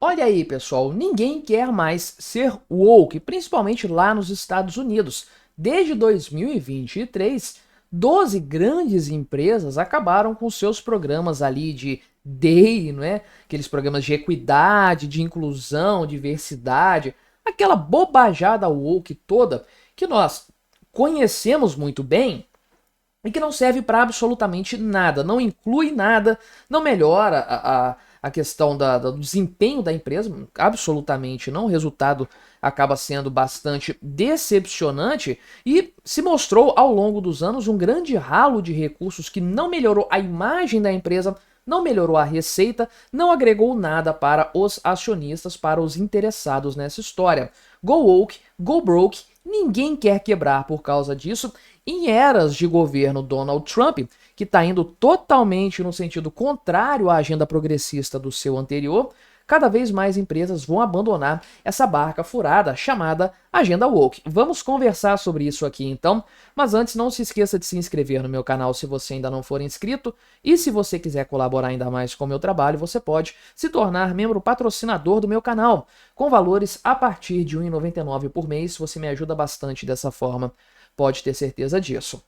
Olha aí, pessoal, ninguém quer mais ser woke, principalmente lá nos Estados Unidos. Desde 2023, 12 grandes empresas acabaram com seus programas ali de DEI, não é? Aqueles programas de equidade, de inclusão, diversidade, aquela bobajada woke toda que nós conhecemos muito bem e que não serve para absolutamente nada, não inclui nada, não melhora a questão do desempenho da empresa, absolutamente não. O resultado acaba sendo bastante decepcionante e se mostrou ao longo dos anos um grande ralo de recursos que não melhorou a imagem da empresa, não melhorou a receita, não agregou nada para os acionistas, para os interessados nessa história. Go woke, go broke, ninguém quer quebrar por causa disso. Em eras de governo Donald Trump, que está indo totalmente no sentido contrário à agenda progressista do seu anterior, cada vez mais empresas vão abandonar essa barca furada chamada Agenda Woke. Vamos conversar sobre isso aqui então, mas antes não se esqueça de se inscrever no meu canal se você ainda não for inscrito, e se você quiser colaborar ainda mais com o meu trabalho, você pode se tornar membro patrocinador do meu canal, com valores a partir de R$ 1,99 por mês. Você me ajuda bastante dessa forma, pode ter certeza disso.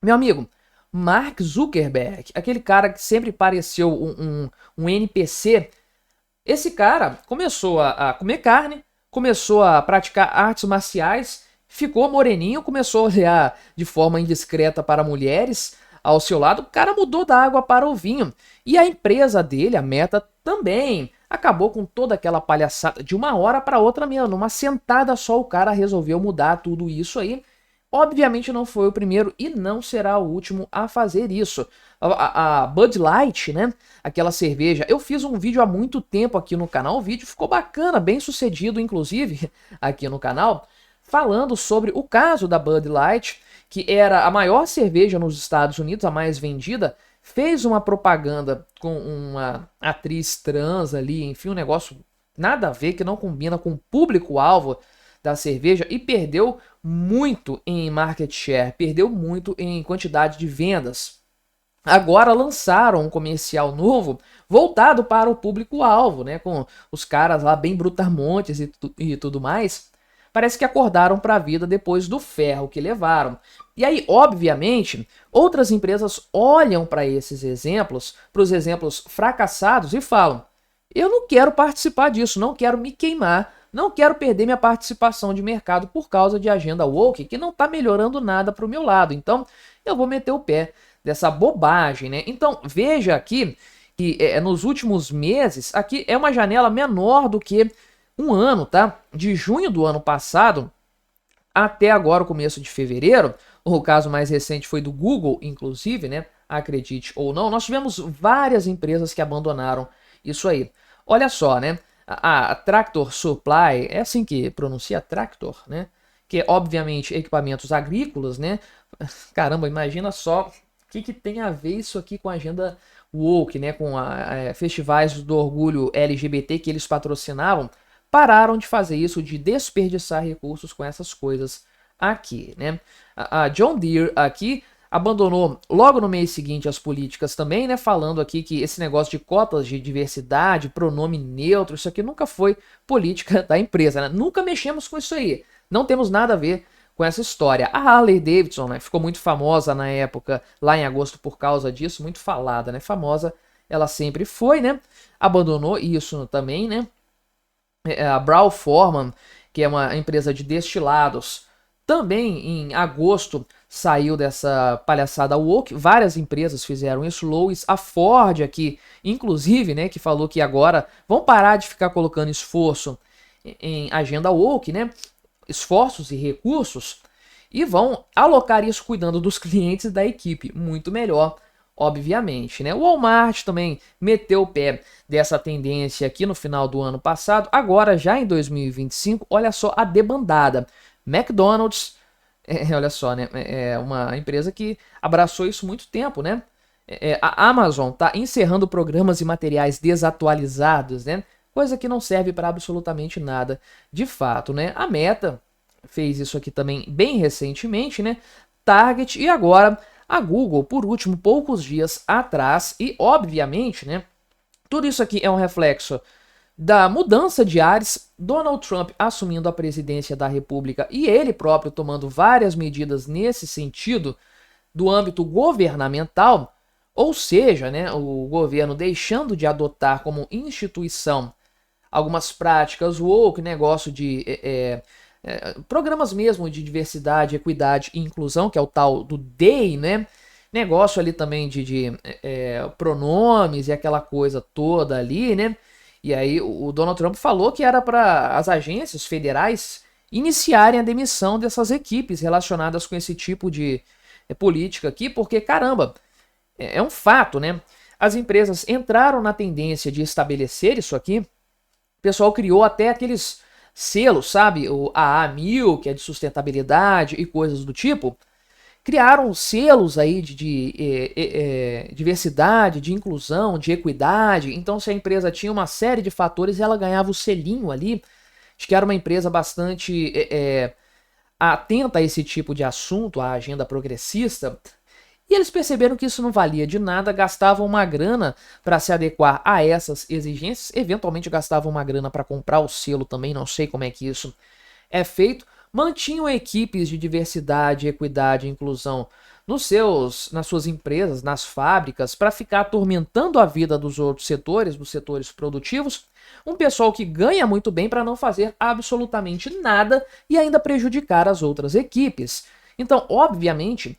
Meu amigo, Mark Zuckerberg, aquele cara que sempre pareceu um NPC, esse cara começou a comer carne, começou a praticar artes marciais, ficou moreninho, começou a olhar de forma indiscreta para mulheres ao seu lado, o cara mudou da água para o vinho. E a empresa dele, a Meta, também acabou com toda aquela palhaçada de uma hora para outra mesmo. Numa sentada só o cara resolveu mudar tudo isso aí. Obviamente não foi o primeiro e não será o último a fazer isso. A Bud Light, né? Aquela cerveja. Eu fiz um vídeo há muito tempo aqui no canal. O vídeo ficou bacana, bem sucedido, inclusive, aqui no canal, falando sobre o caso da Bud Light, que era a maior cerveja nos Estados Unidos, a mais vendida. Fez uma propaganda com uma atriz trans ali, enfim, um negócio nada a ver, que não combina com o público-alvo da cerveja, e perdeu muito em market share, perdeu muito em quantidade de vendas. Agora lançaram um comercial novo voltado para o público-alvo, né, com os caras lá bem brutamontes e tudo mais. Parece que acordaram para a vida depois do ferro que levaram. E aí, obviamente, outras empresas olham para esses exemplos, para os exemplos fracassados e falam: eu não quero participar disso, não quero me queimar, não quero perder minha participação de mercado por causa de agenda woke, que não está melhorando nada para o meu lado. Então, eu vou meter o pé dessa bobagem, né? Então, veja aqui que nos últimos meses, aqui é uma janela menor do que um ano, tá? De junho do ano passado até agora, o começo de fevereiro. O caso mais recente foi do Google, inclusive, né? Acredite ou não, nós tivemos várias empresas que abandonaram isso aí. Olha só, né? A Tractor Supply, é assim que pronuncia, Tractor, né? Que é, obviamente, equipamentos agrícolas, né? Caramba, imagina só o que tem a ver isso aqui com a agenda woke, né? Com festivais do orgulho LGBT que eles patrocinavam. Pararam de fazer isso, de desperdiçar recursos com essas coisas aqui, né? A John Deere aqui abandonou logo no mês seguinte as políticas também, né? Falando aqui que esse negócio de cotas de diversidade, pronome neutro, isso aqui nunca foi política da empresa, né? Nunca mexemos com isso aí. Não temos nada a ver com essa história. A Harley Davidson, né? Ficou muito famosa na época, lá em agosto, por causa disso, muito falada, né? Famosa ela sempre foi, né? Abandonou isso também, né? A Brown-Forman, que é uma empresa de destilados, também em agosto saiu dessa palhaçada woke. Várias empresas fizeram isso. Lowe's, a Ford aqui, inclusive, né, que falou que agora vão parar de ficar colocando esforço em agenda woke, né, esforços e recursos, e vão alocar isso cuidando dos clientes e da equipe, muito melhor, obviamente, né? O Walmart também meteu o pé dessa tendência aqui no final do ano passado. Agora, já em 2025, olha só a debandada. McDonald's, olha só, né? É uma empresa que abraçou isso muito tempo, né? A Amazon está encerrando programas e materiais desatualizados, né? Coisa que não serve para absolutamente nada de fato, né? A Meta fez isso aqui também bem recentemente, né? Target e agora a Google, por último, poucos dias atrás. E, obviamente, né? Tudo isso aqui é um reflexo da mudança de ares, Donald Trump assumindo a presidência da República e ele próprio tomando várias medidas nesse sentido do âmbito governamental, ou seja, né, o governo deixando de adotar como instituição algumas práticas woke, negócio de programas mesmo de diversidade, equidade e inclusão, que é o tal do DEI, né? Negócio ali também de pronomes e aquela coisa toda ali, né? E aí o Donald Trump falou que era para as agências federais iniciarem a demissão dessas equipes relacionadas com esse tipo de política aqui, porque, caramba, é um fato, né? As empresas entraram na tendência de estabelecer isso aqui. O pessoal criou até aqueles selos, sabe? O AA1000, que é de sustentabilidade e coisas do tipo. Criaram selos aí de diversidade, de inclusão, de equidade. Então, se a empresa tinha uma série de fatores, ela ganhava o selinho ali. Acho que era uma empresa bastante atenta a esse tipo de assunto, a agenda progressista. E eles perceberam que isso não valia de nada, gastavam uma grana para se adequar a essas exigências, eventualmente gastavam uma grana para comprar o selo também, não sei como é que isso é feito, mantinham equipes de diversidade, equidade e inclusão nas suas empresas, nas fábricas, para ficar atormentando a vida dos outros setores, dos setores produtivos, um pessoal que ganha muito bem para não fazer absolutamente nada e ainda prejudicar as outras equipes. Então, obviamente,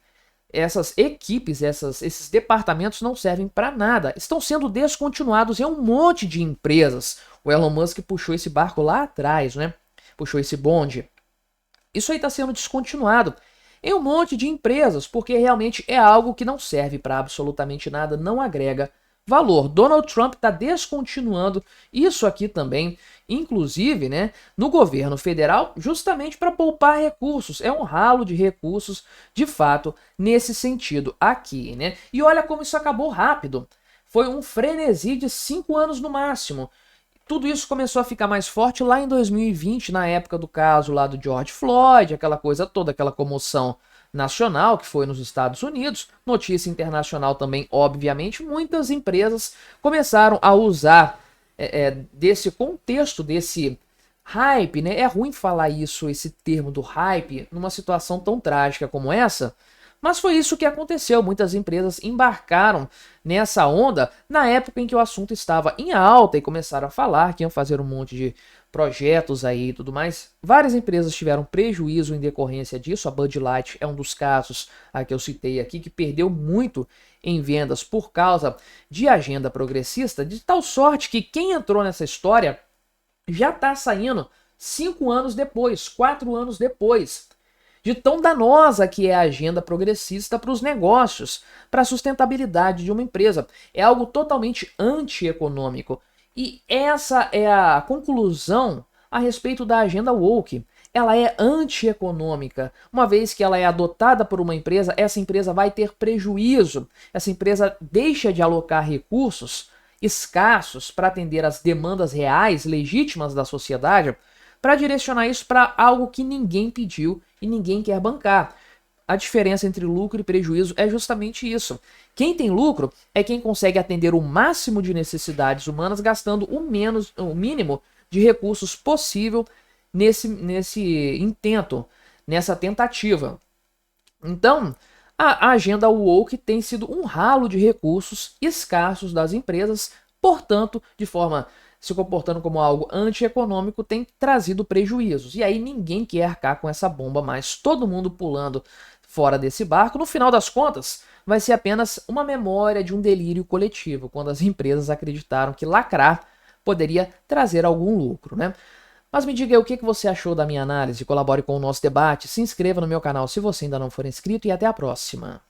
essas equipes, esses departamentos não servem para nada. Estão sendo descontinuados em um monte de empresas. O Elon Musk puxou esse barco lá atrás, né? Puxou esse bonde. Isso aí está sendo descontinuado em um monte de empresas, porque realmente é algo que não serve para absolutamente nada, não agrega valor. Donald Trump está descontinuando isso aqui também, inclusive, né, no governo federal, justamente para poupar recursos. É um ralo de recursos, de fato, nesse sentido aqui, né? E olha como isso acabou rápido. Foi um frenesi de 5 anos no máximo. Tudo isso começou a ficar mais forte lá em 2020, na época do caso lá do George Floyd, aquela coisa toda, aquela comoção nacional que foi nos Estados Unidos, notícia internacional também, obviamente. Muitas empresas começaram a usar desse contexto, desse hype, né? É ruim falar isso, esse termo do hype, numa situação tão trágica como essa, mas foi isso que aconteceu. Muitas empresas embarcaram nessa onda na época em que o assunto estava em alta e começaram a falar que iam fazer um monte de projetos aí e tudo mais. Várias empresas tiveram prejuízo em decorrência disso. A Bud Light é um dos casos que eu citei aqui, que perdeu muito em vendas por causa de agenda progressista, de tal sorte que quem entrou nessa história já está saindo 5 anos depois, 4 anos depois. De tão danosa que é a agenda progressista para os negócios, para a sustentabilidade de uma empresa. É algo totalmente antieconômico. E essa é a conclusão a respeito da agenda woke. Ela é antieconômica. Uma vez que ela é adotada por uma empresa, essa empresa vai ter prejuízo. Essa empresa deixa de alocar recursos escassos para atender às demandas reais, legítimas da sociedade, para direcionar isso para algo que ninguém pediu e ninguém quer bancar. A diferença entre lucro e prejuízo é justamente isso. Quem tem lucro é quem consegue atender o máximo de necessidades humanas gastando o mínimo de recursos possível nesse intento, nessa tentativa. Então, a agenda woke tem sido um ralo de recursos escassos das empresas, portanto, de forma se comportando como algo antieconômico, tem trazido prejuízos. E aí ninguém quer arcar com essa bomba mais. Todo mundo pulando fora desse barco. No final das contas, vai ser apenas uma memória de um delírio coletivo, quando as empresas acreditaram que lacrar poderia trazer algum lucro, né? Mas me diga aí o que você achou da minha análise, colabore com o nosso debate, se inscreva no meu canal se você ainda não for inscrito e até a próxima.